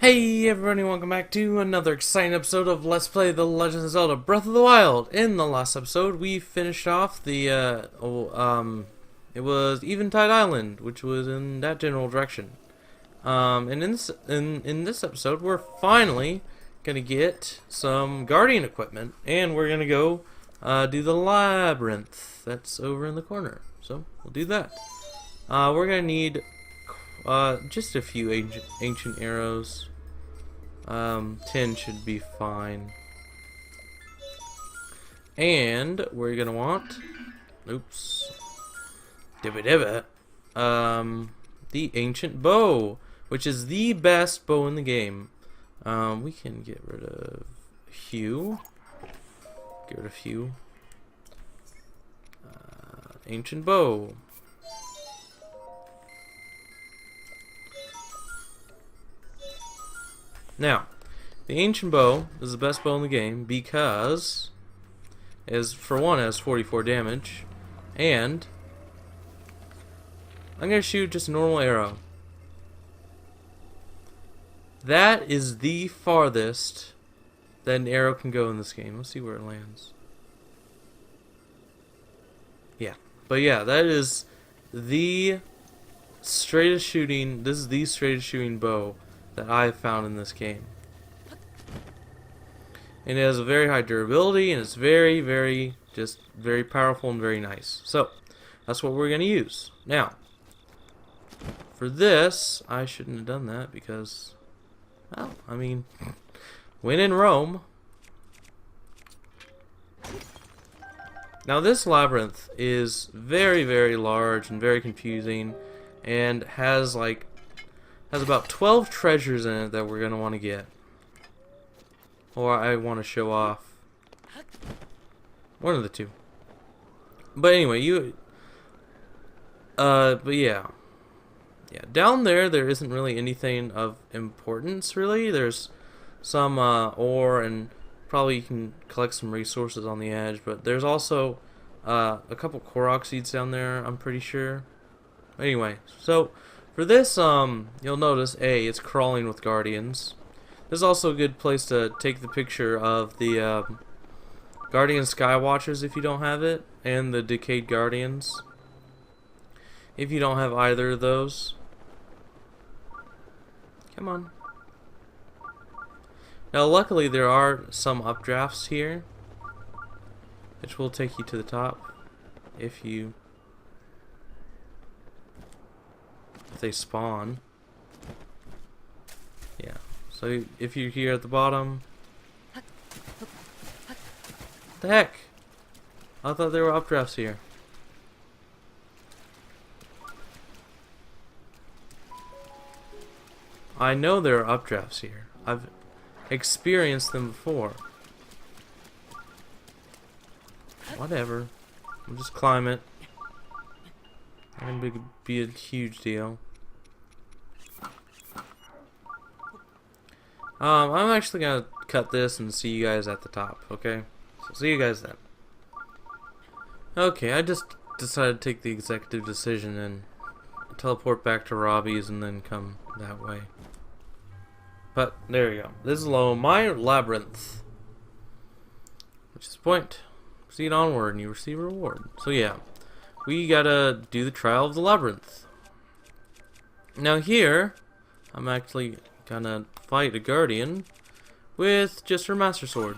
Hey everybody, welcome back to another exciting episode of Let's Play The Legend of Zelda Breath of the Wild. In the last episode, we finished off the, it was Eventide Island, which was in that general direction. And in this episode, we're finally gonna get some Guardian equipment, and we're gonna go, do the Labyrinth that's over in the corner. So, we'll do that. We're gonna need just a few ancient arrows. 10 should be fine. And we're gonna want, oops, the ancient bow, which is the best bow in the game. We can get rid of Hugh. Get rid of Hugh. Ancient bow. Now, the ancient bow is the best bow in the game because, for one, it has 44 damage, and I'm gonna shoot just a normal arrow. That is the farthest that an arrow can go in this game. Let's see where it lands. Yeah, but yeah, that is the straightest shooting. This is the straightest shooting bow that I've found in this game. And it has a very high durability, and it's very powerful and very nice. So, that's what we're going to use. Now, for this, I shouldn't have done that because, well, I mean, when in Rome. Now, this labyrinth is very large and very confusing, and has about 12 treasures in it that we're going to want to get. Or I want to show off. One of the two. But anyway, but yeah. Yeah, down there isn't really anything of importance, really. There's some ore, and probably you can collect some resources on the edge. But there's also a couple Korok seeds down there, I'm pretty sure. Anyway, so for this, you'll notice, it's crawling with guardians. This is also a good place to take the picture of the Guardian Skywatchers if you don't have it, and the Decayed Guardians if you don't have either of those. Come on. Now, luckily, there are some updrafts here, which will take you to the top if they spawn. Yeah. So if you're here at the bottom, what the heck? I thought there were updrafts here. I know there are updrafts here. I've experienced them before. Whatever. We'll just climb it. Not gonna be a huge deal. I'm actually gonna cut this and see you guys at the top, okay? So see you guys then. Okay, I just decided to take the executive decision and teleport back to Robbie's and then come that way. But there you go. This is Lomei Labyrinth, which is the point. Proceed onward and you receive a reward. So yeah, we gotta do the trial of the labyrinth. Now here, I'm actually gonna fight a guardian with just her master sword.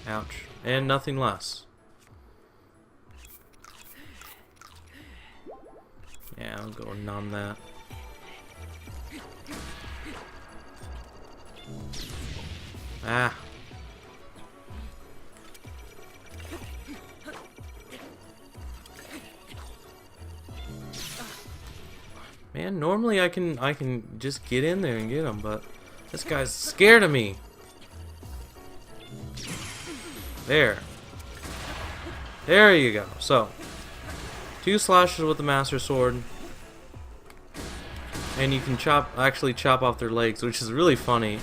Ouch. And nothing less. Yeah, I'll go on that. Ah. Man, normally I can just get in there and get him, but this guy's scared of me. There you go. So, 2 slashes with the master sword, and you can actually chop off their legs, which is really funny.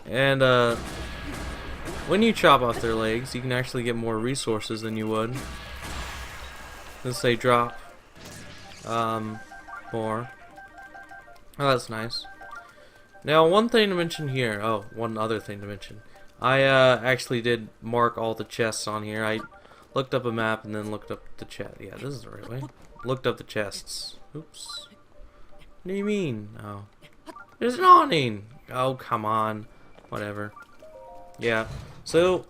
And when you chop off their legs, you can actually get more resources than you would. Let's say drop more. Oh, that's nice. Now, one thing to mention here. Oh, one other thing to mention. I actually did mark all the chests on here. I looked up a map and then looked up the chest. Yeah, this is the right way. Looked up the chests. Oops. What do you mean? Oh. There's an awning! Oh, come on. Whatever. Yeah. So,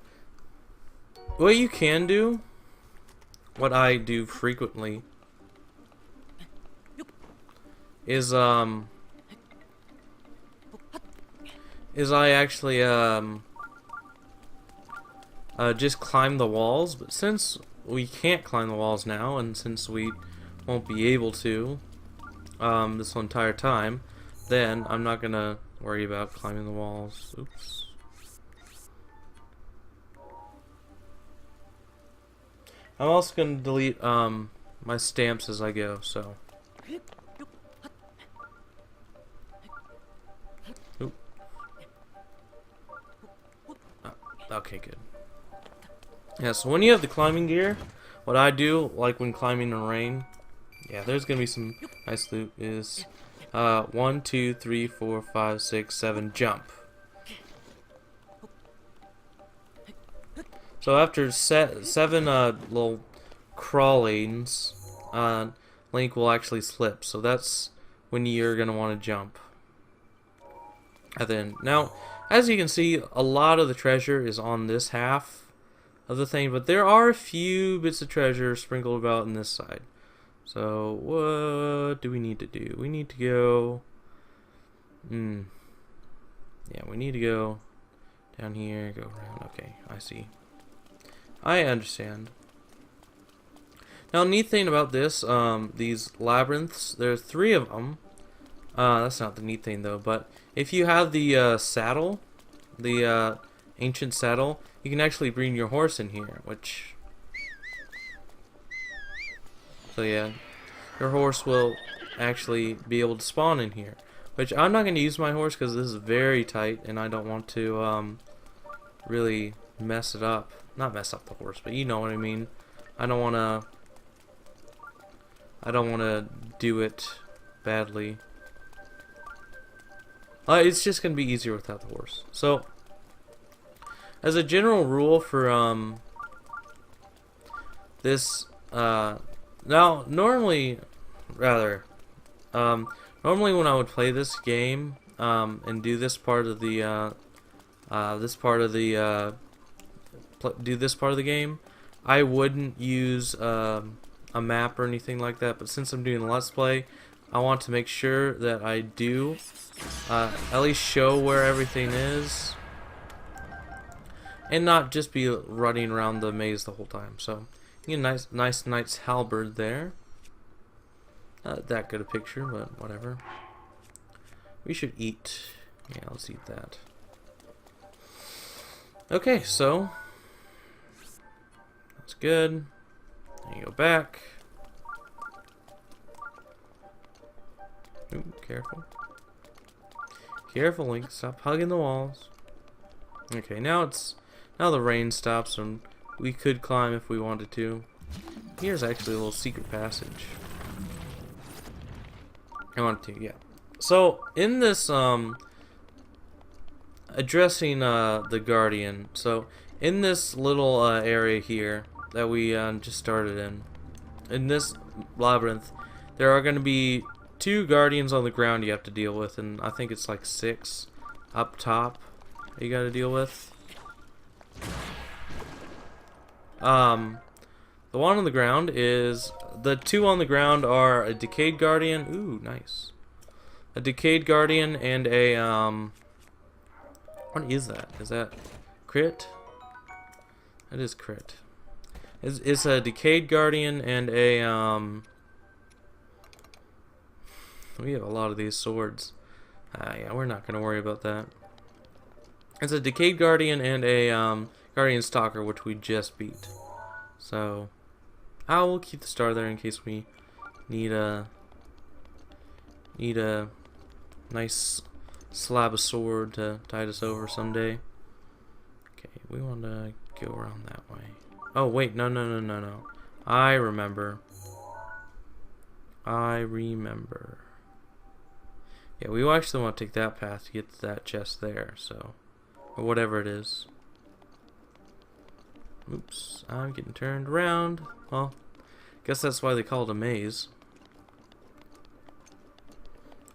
what you can do, what I do frequently, is I actually, just climb the walls, but since we can't climb the walls now, and since we won't be able to, this whole entire time, then I'm not gonna worry about climbing the walls. Oops. I'm also gonna delete, my stamps as I go, so. Oop. Oh, okay, good. Yeah, so when you have the climbing gear, what I do, like when climbing in rain, yeah, there's gonna be some nice loot, is 1, 2, 3, 4, 5, 6, 7, jump. So after 7 little crawlings, Link will actually slip. So that's when you're gonna want to jump. And then now, as you can see, a lot of the treasure is on this half of the thing, but there are a few bits of treasure sprinkled about in this side. So what do we need to do? We need to go. Yeah, we need to go down here, go around. Okay, I see. I understand. Now, neat thing about this, these labyrinths, there's 3 of them. That's not the neat thing though, but if you have the saddle, the ancient saddle, you can actually bring your horse in here, which... So yeah, your horse will actually be able to spawn in here. Which I'm not going to use my horse because this is very tight and I don't want to really mess it up. Not mess up the horse, but you know what I mean. I don't want to do it badly. It's just going to be easier without the horse. So, as a general rule for this, now normally when I would play this game and do this part of the game, I wouldn't use a map or anything like that. But since I'm doing a Let's Play, I want to make sure that I do at least show where everything is, and not just be running around the maze the whole time. So, you get a nice knight's halberd there. Not that good a picture, but whatever. We should eat. Yeah, let's eat that. Okay, so that's good. Then you go back. Ooh, careful. Careful, Link. Stop hugging the walls. Okay, now the rain stops and we could climb if we wanted to. Here's actually a little secret passage. I want to, yeah. So in this addressing the Guardian. So in this little area here that we just started in this labyrinth, there are going to be 2 guardians on the ground you have to deal with, and I think it's like 6 up top that you got to deal with. The one on the ground is... The 2 on the ground are a Decayed Guardian. Ooh, nice. A Decayed Guardian and a, what is that? Is that crit? That is crit. It's a Decayed Guardian and a, we have a lot of these swords. Yeah, we're not going to worry about that. It's a Decayed Guardian and a, Guardian Stalker, which we just beat. So... I will keep the star there in case we need a nice slab of sword to tide us over someday. Okay, we want to go around that way. Oh wait, no. I remember. I remember. Yeah, we actually want to take that path to get to that chest there, so. Or whatever it is. Oops, I'm getting turned around. Well, guess that's why they call it a maze.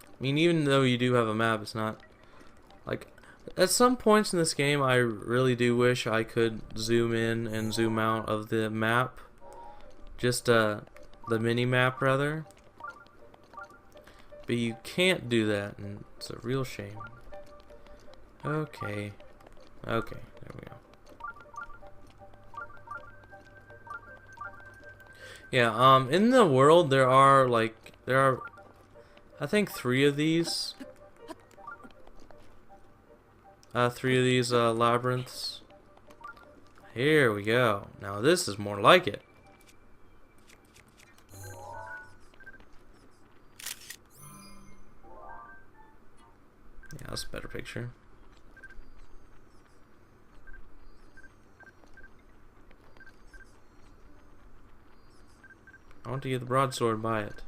I mean, even though you do have a map, it's not... Like, at some points in this game, I really do wish I could zoom in and zoom out of the map. Just, the mini-map, rather. But you can't do that, and it's a real shame. Okay. Okay, there we go. Yeah, in the world, there are, I think 3 of these. 3 of these, labyrinths. Here we go. Now this is more like it. Yeah, that's a better picture. I want to get the broadsword by it.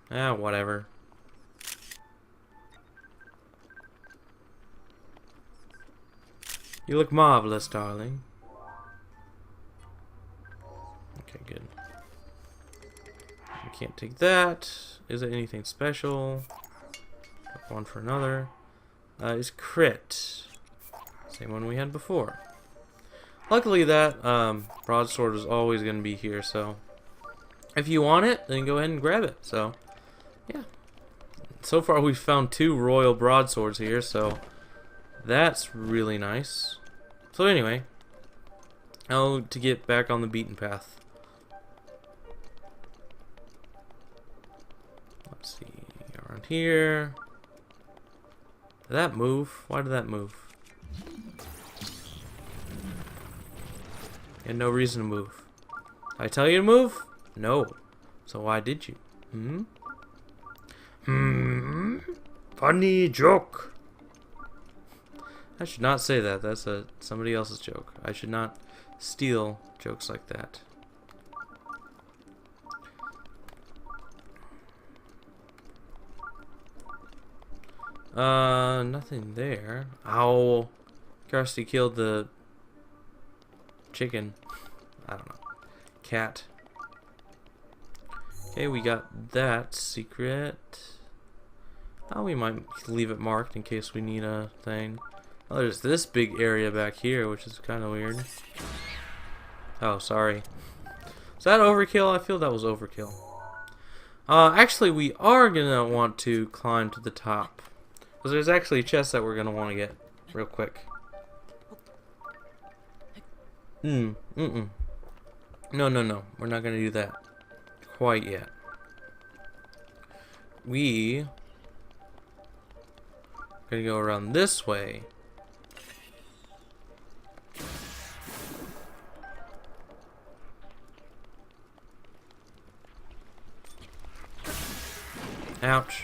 Ah, whatever. You look marvelous, darling. Okay, good. I can't take that. Is it anything special? One for another. Is crit. Same one we had before. Luckily that broadsword is always going to be here, so if you want it, then go ahead and grab it. So, yeah. So far we've found 2 royal broadswords here, so that's really nice. So anyway, now to get back on the beaten path. Let's see, around here. Did that move? Why did that move? And no reason to move. Did I tell you to move? No. So why did you? Funny joke. I should not say that. That's somebody else's joke. I should not steal jokes like that. Nothing there. Ow. Kirsty killed the chicken. I don't know. Cat. Okay, we got that secret. Oh, we might leave it marked in case we need a thing. Oh, there's this big area back here, which is kind of weird. Oh, sorry. Is that overkill? I feel that was overkill. Actually, we are gonna want to climb to the top. Because there's actually a chest that we're gonna want to get real quick. No, we're not gonna do that quite yet. We gonna go around this way. Ouch.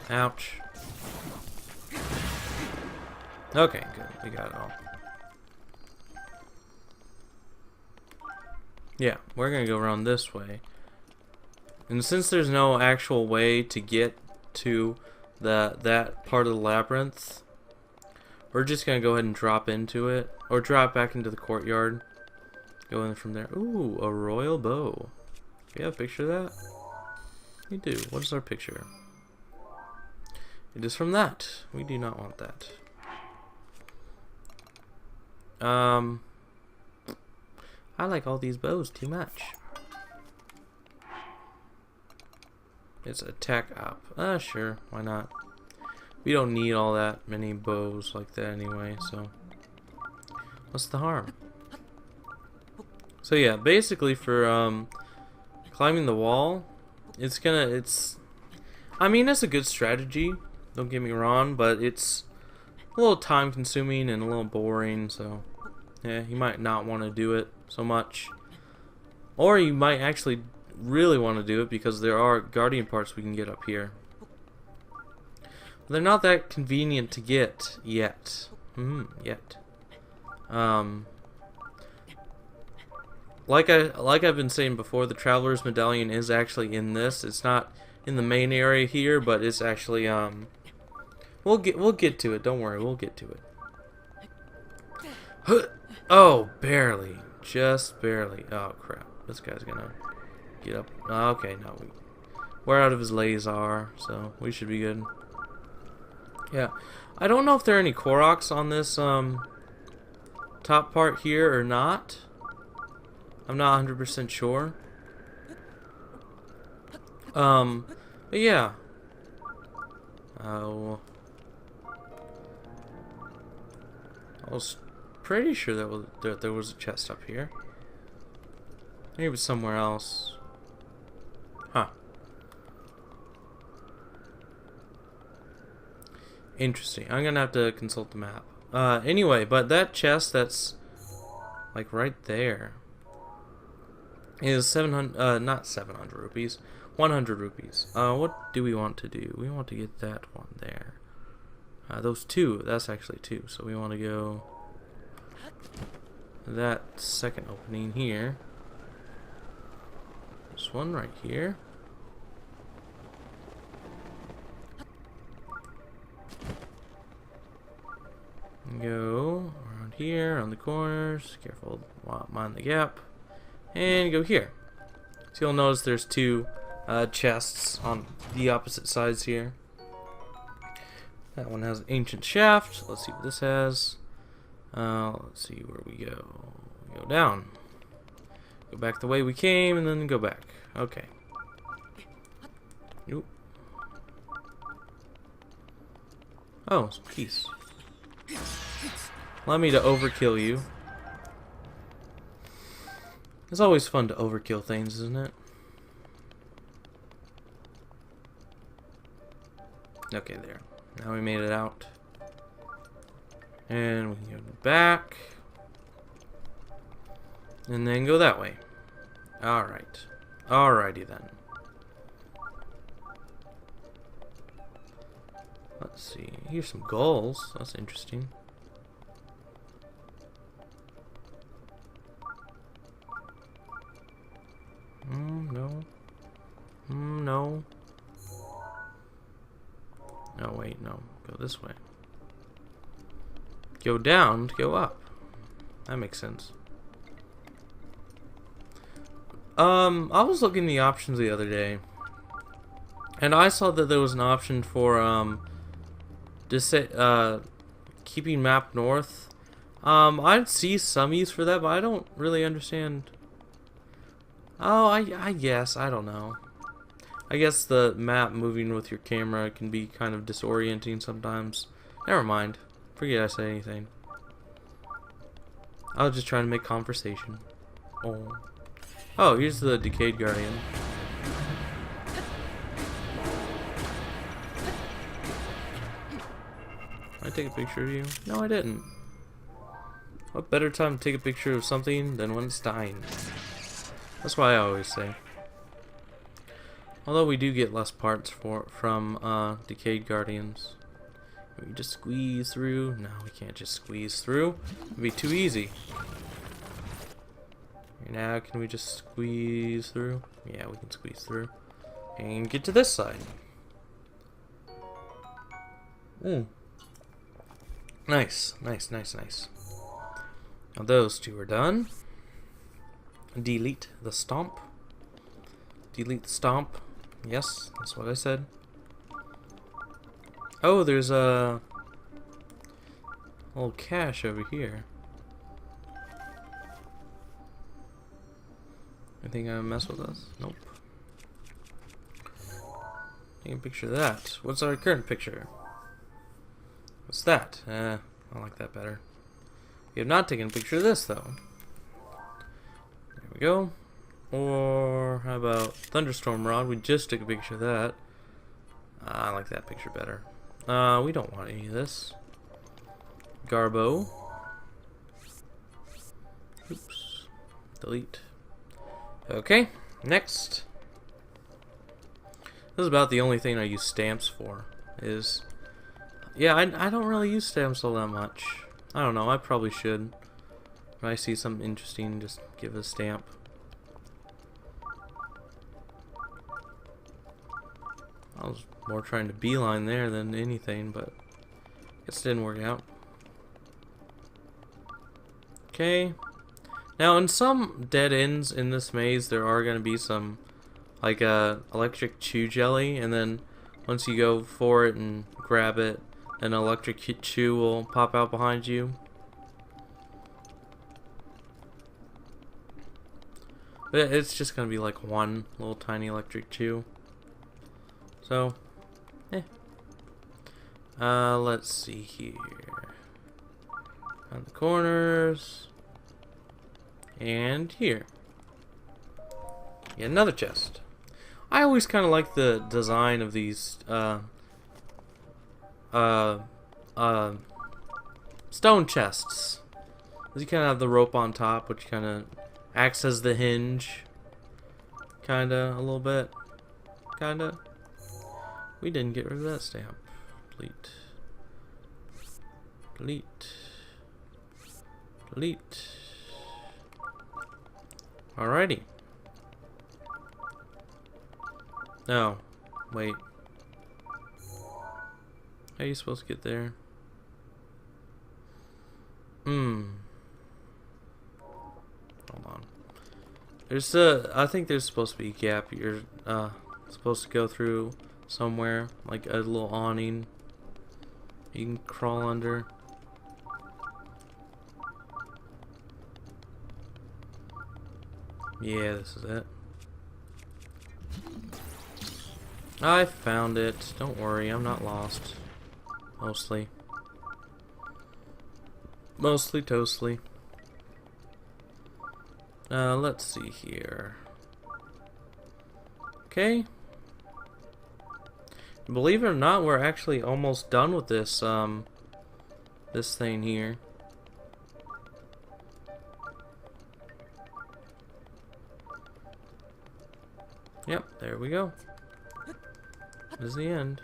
Ouch. Okay, good. We got it all. Yeah, we're gonna go around this way. And since there's no actual way to get to that part of the labyrinth, we're just gonna go ahead and drop into it. Or drop back into the courtyard. Go in from there. Ooh, a royal bow. Do you have a picture of that? We do. What is our picture? It is from that. We do not want that. I like all these bows too much. It's attack up. Sure, why not? We don't need all that many bows like that anyway, so what's the harm? So yeah, basically for climbing the wall, I mean, it's a good strategy, don't get me wrong, but it's a little time consuming and a little boring, so yeah, you might not want to do it so much. Or you might actually really want to do it because there are guardian parts we can get up here. They're not that convenient to get yet. Yet. Like I've been saying before, the Traveler's Medallion is actually in this. It's not in the main area here, but it's actually we'll get to it. Don't worry, we'll get to it. Oh, barely, just barely. Oh crap! This guy's gonna get up. Okay, no, we're out of his laser, so we should be good. Yeah, I don't know if there are any Koroks on this top part here or not. I'm not 100% sure. But yeah. Oh, I was pretty sure that there was a chest up here. Maybe it was somewhere else. Huh. Interesting. I'm gonna have to consult the map. Anyway, but that chest that's like right there is 700, not 700 rupees, 100 rupees. What do we want to do? We want to get that one there. Those two, that's actually two. So we want to go that second opening here. This one right here. Go around here on the corners. Careful, mind the gap. And go here. So you'll notice there's two chests on the opposite sides here. That one has an ancient shaft. Let's see what this has. Let's see where we go. We go down. Go back the way we came and then go back. Okay. Nope. Oh, some peace. Allow me to overkill you. It's always fun to overkill things, isn't it? Okay, there. Now we made it out. And we can go back. And then go that way. Alright. Alrighty then. Let's see. Here's some gulls. That's interesting. No. No. No, wait, no. Go this way. Go down to go up. That makes sense. I was looking at the options the other day, and I saw that there was an option for keeping map north. I'd see some use for that, but I don't really understand. Oh, I guess, I don't know. I guess the map moving with your camera can be kind of disorienting sometimes. Never mind. Forget I said anything. I was just trying to make conversation. Oh, here's the Decayed Guardian. Did I take a picture of you? No, I didn't. What better time to take a picture of something than when it's dying? That's what I always say. Although we do get less parts from Decayed Guardians. Can we just squeeze through? No, we can't just squeeze through. It'd be too easy. Now, can we just squeeze through? Yeah, we can squeeze through. And get to this side. Nice, nice, nice, nice. Now those two are done. Delete the stomp. Delete the stomp. Yes, that's what I said. Oh, there's a little cache over here. You think I mess with us? Nope. Take a picture of that. What's our current picture? What's that? I like that better. We have not taken a picture of this though. There we go. Or how about Thunderstorm Rod? We just took a picture of that. I like that picture better. We don't want any of this. Garbo. Oops. Delete. Okay, next. This is about the only thing I use stamps for, is yeah, I don't really use stamps all that much. I don't know, I probably should. If I see something interesting, just give it a stamp. I was more trying to beeline there than anything, but guess it didn't work out. Okay. Now, in some dead ends in this maze, there are going to be some, like, electric chew jelly, and then once you go for it and grab it, an electric chew will pop out behind you. But it's just going to be like one little tiny electric chew. So, let's see here. On the corners. And here. Yeah, another chest. I always kind of like the design of these, stone chests. You kind of have the rope on top, which kind of acts as the hinge. Kinda, a little bit. Kinda. We didn't get rid of that stamp. Delete. Delete. Delete. Alrighty. No. Wait. How are you supposed to get there? Hold on. There's I think there's supposed to be a gap. You're supposed to go through somewhere, like a little awning. You can crawl under. Yeah, this is it. I found it. Don't worry, I'm not lost. Mostly. Mostly toastly. Let's see here. Okay. Believe it or not, we're actually almost done with this, this thing here. Yep, there we go. This is the end.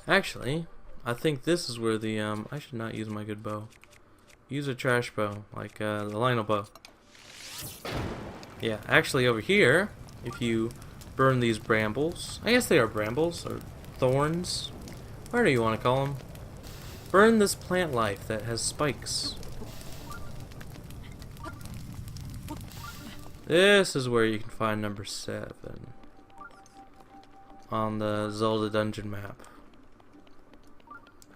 Actually, I think this is where the, I should not use my good bow. Use a trash bow, like, the Lionel bow. Yeah, actually over here, if you burn these brambles, I guess they are brambles, or thorns, whatever you want to call them. Burn this plant life that has spikes. This is where you can find number 7 on the Zelda dungeon map.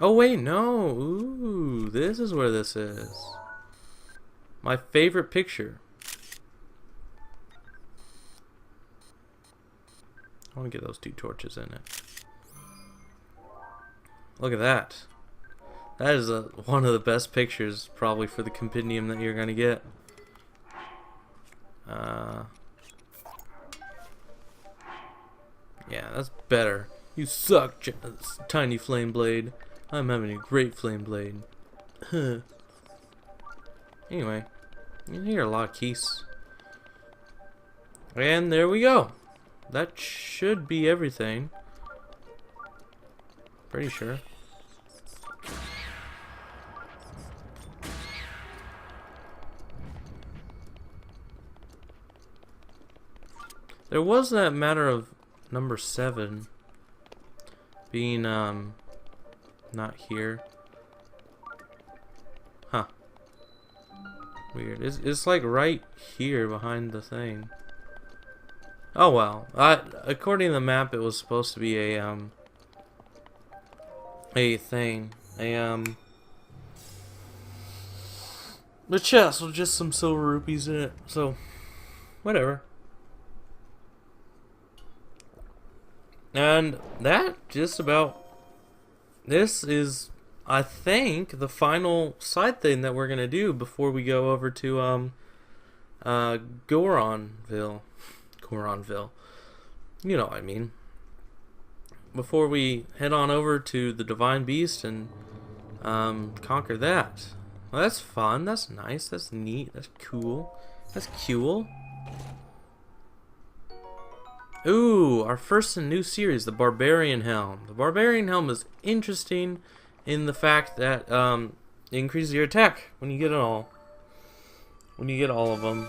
Oh wait, no! Ooh, this is where this is. My favorite picture. I want to get those 2 torches in it. Look at that. That is one of the best pictures probably for the compendium that you're going to get. Yeah, that's better. You suck, tiny flame blade. I'm having a great flame blade. Anyway, you hear a lot of keys. And there we go. That should be everything. Pretty sure. There was that matter of number 7 being not here. Huh. Weird. It's like right here behind the thing. Oh well. According to the map, it was supposed to be a thing. The chest with just some silver rupees in it. So, whatever. And that just about. This is, I think, the final side thing that we're gonna do before we go over to Goronville. Goronville. You know what I mean. Before we head on over to the Divine Beast and conquer that. Well, that's fun. That's nice. That's neat. That's cool. That's cool. Ooh, our first in new series, the Barbarian Helm. The Barbarian Helm is interesting in the fact that it increases your attack when you get it all. When you get all of them.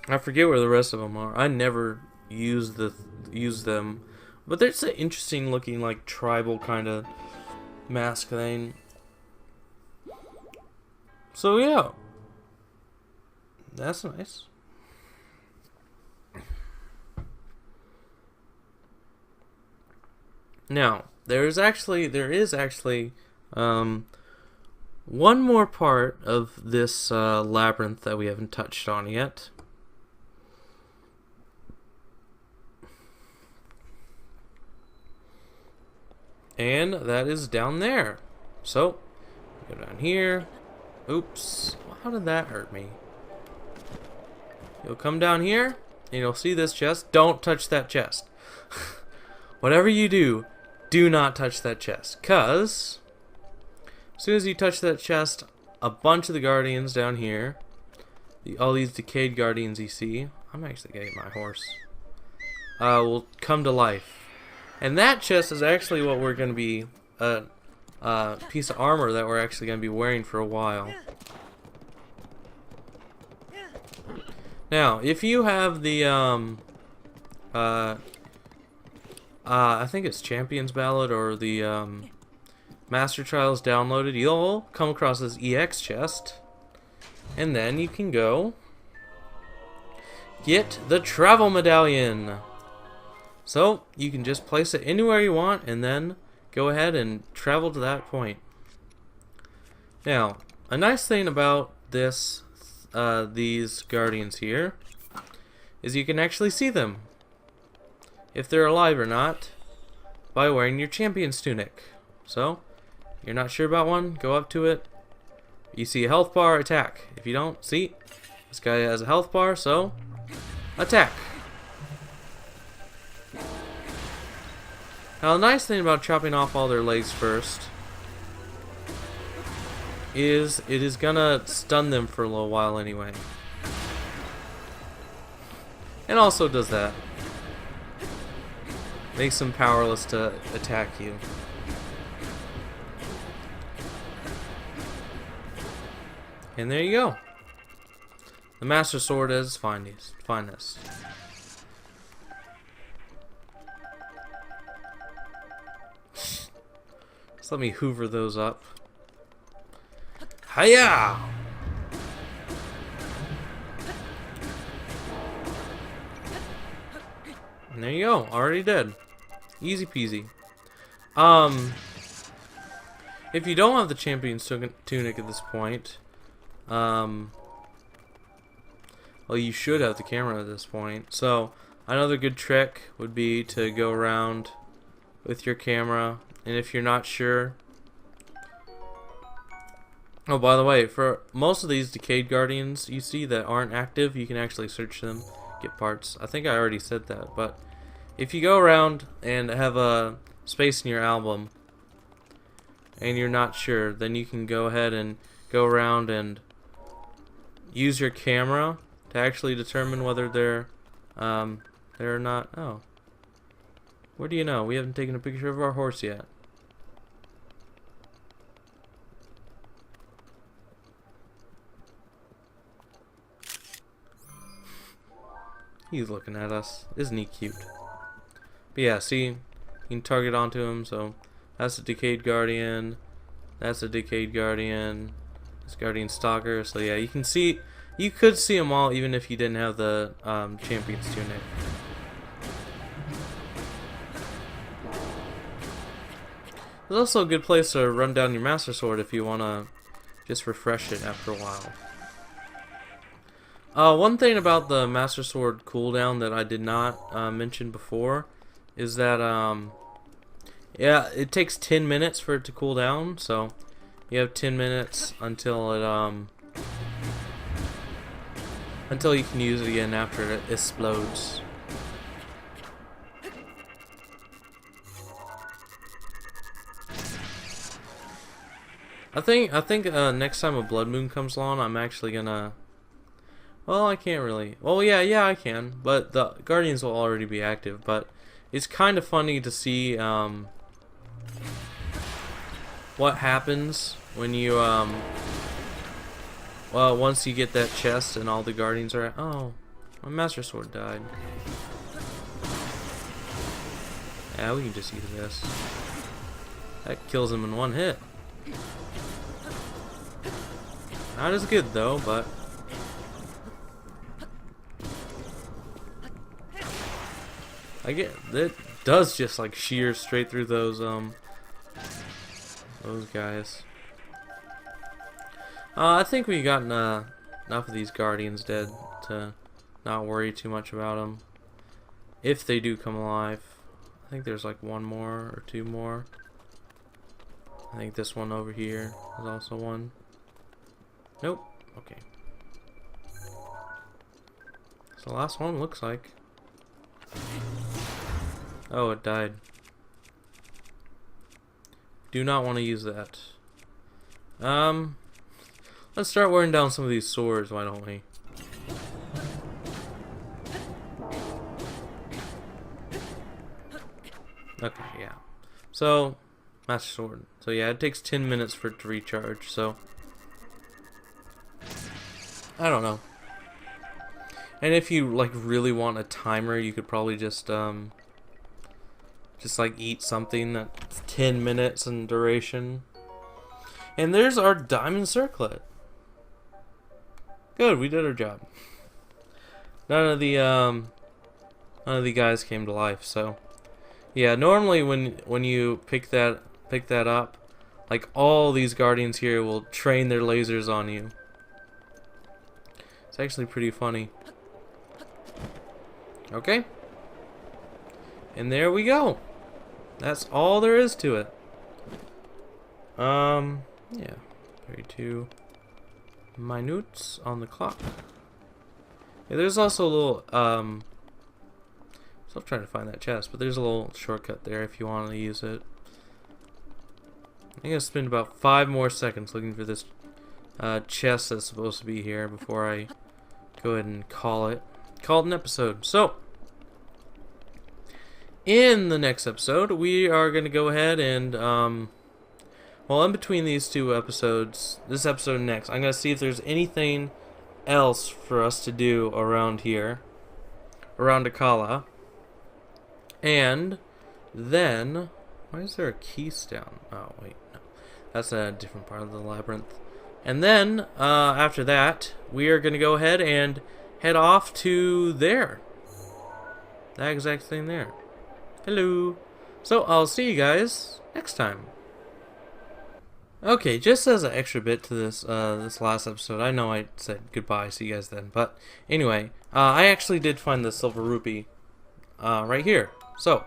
I forget where the rest of them are. I never use them, but there's an interesting looking like tribal kind of mask thing. So yeah, that's nice. Now there is actually one more part of this labyrinth that we haven't touched on yet. And that is down there. So, go down here. Oops. How did that hurt me? You'll come down here, and you'll see this chest. Don't touch that chest. Whatever you do, do not touch that chest. Because, as soon as you touch that chest, a bunch of the guardians down here, all these decayed guardians you see, I'm actually getting my horse, will come to life. And that chest is actually what we're going to be, a piece of armor that we're actually going to be wearing for a while. Now, if you have the, I think it's Champion's Ballad or the, Master Trials downloaded, you'll come across this EX chest. And then you can go get the Travel Medallion. So, you can just place it anywhere you want and then go ahead and travel to that point. Now, a nice thing about this, these guardians here, is you can actually see them, if they're alive or not, by wearing your champion's tunic. So, you're not sure about one, go up to it. You see a health bar, attack. If you don't, see, this guy has a health bar, so attack. Now, the nice thing about chopping off all their legs first is it is gonna stun them for a little while anyway. And also does that. Makes them powerless to attack you. And there you go. The Master Sword at its finest. Let me hoover those up. Hiya! And there you go. Already dead. Easy peasy. If you don't have the Champion's Tunic at this point, well, you should have the camera at this point. So, another good trick would be to go around with your camera. And if you're not sure... Oh, by the way, for most of these decayed guardians you see that aren't active, you can actually search them, get parts. I think I already said that, but if you go around and have a space in your album and you're not sure, then you can go ahead and go around and use your camera to actually determine whether they're or not. Oh. Where do you know? We haven't taken a picture of our horse yet. He's looking at us. Isn't he cute? But yeah, see? You can target onto him, so that's a decayed guardian. That's a decayed guardian. This guardian stalker. So yeah, you can see, you could see them all even if you didn't have the Champion's Tunic. It's also a good place to run down your Master Sword if you want to just refresh it after a while. One thing about the Master Sword cooldown that I did not mention before is that, yeah, it takes 10 minutes for it to cool down, so you have 10 minutes until it, until you can use it again after it explodes. I think next time a blood moon comes along, I'm actually gonna Well, I can't really. Well, yeah, I can. But the Guardians will already be active. But it's kind of funny to see what happens when you well, once you get that chest and all the Guardians are. Oh, my Master Sword died. Yeah, we can just use this. That kills him in one hit. Not as good though, but I get it does just like shear straight through those guys. I think we got enough of these Guardians dead to not worry too much about them. If they do come alive, I think there's like one more or two more. I think this one over here is also one. Nope. Okay. So the last one looks like. Oh, it died. Do not want to use that. Let's start wearing down some of these swords, why don't we? Okay, yeah. So, Master Sword. So yeah, it takes 10 minutes for it to recharge, so I don't know. And if you like really want a timer, you could probably just like eat something that's 10 minutes in duration. And there's our Dimond Circlet. Good, we did our job. None of the guys came to life, so yeah, normally when you pick that up, like all these Guardians here will train their lasers on you. It's actually pretty funny. Okay. And there we go. That's all there is to it. Yeah. 32 minutes on the clock. Yeah, there's also a little, still trying to find that chest, but there's a little shortcut there if you want to use it. I'm gonna spend about 5 more seconds looking for this chest that's supposed to be here before I go ahead and call it an episode. So, in the next episode, we are going to go ahead and, well, in between these two episodes, this episode and next, I'm going to see if there's anything else for us to do around here, around Akala. And then, why is there a keystone? Oh, wait, no. That's a different part of the labyrinth. And then, after that, we are going to go ahead and head off to there. That exact thing there. Hello. So, I'll see you guys next time. Okay, just as an extra bit to this this last episode, I know I said goodbye, see you guys then, but anyway, I actually did find the silver rupee right here. So,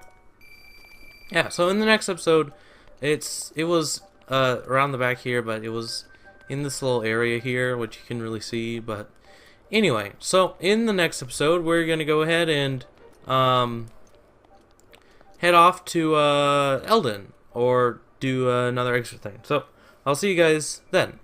yeah, so in the next episode, it was around the back here, but it was in this little area here, which you can really see, but anyway, so in the next episode, we're going to go ahead and head off to Eldon, or do another extra thing. So, I'll see you guys then.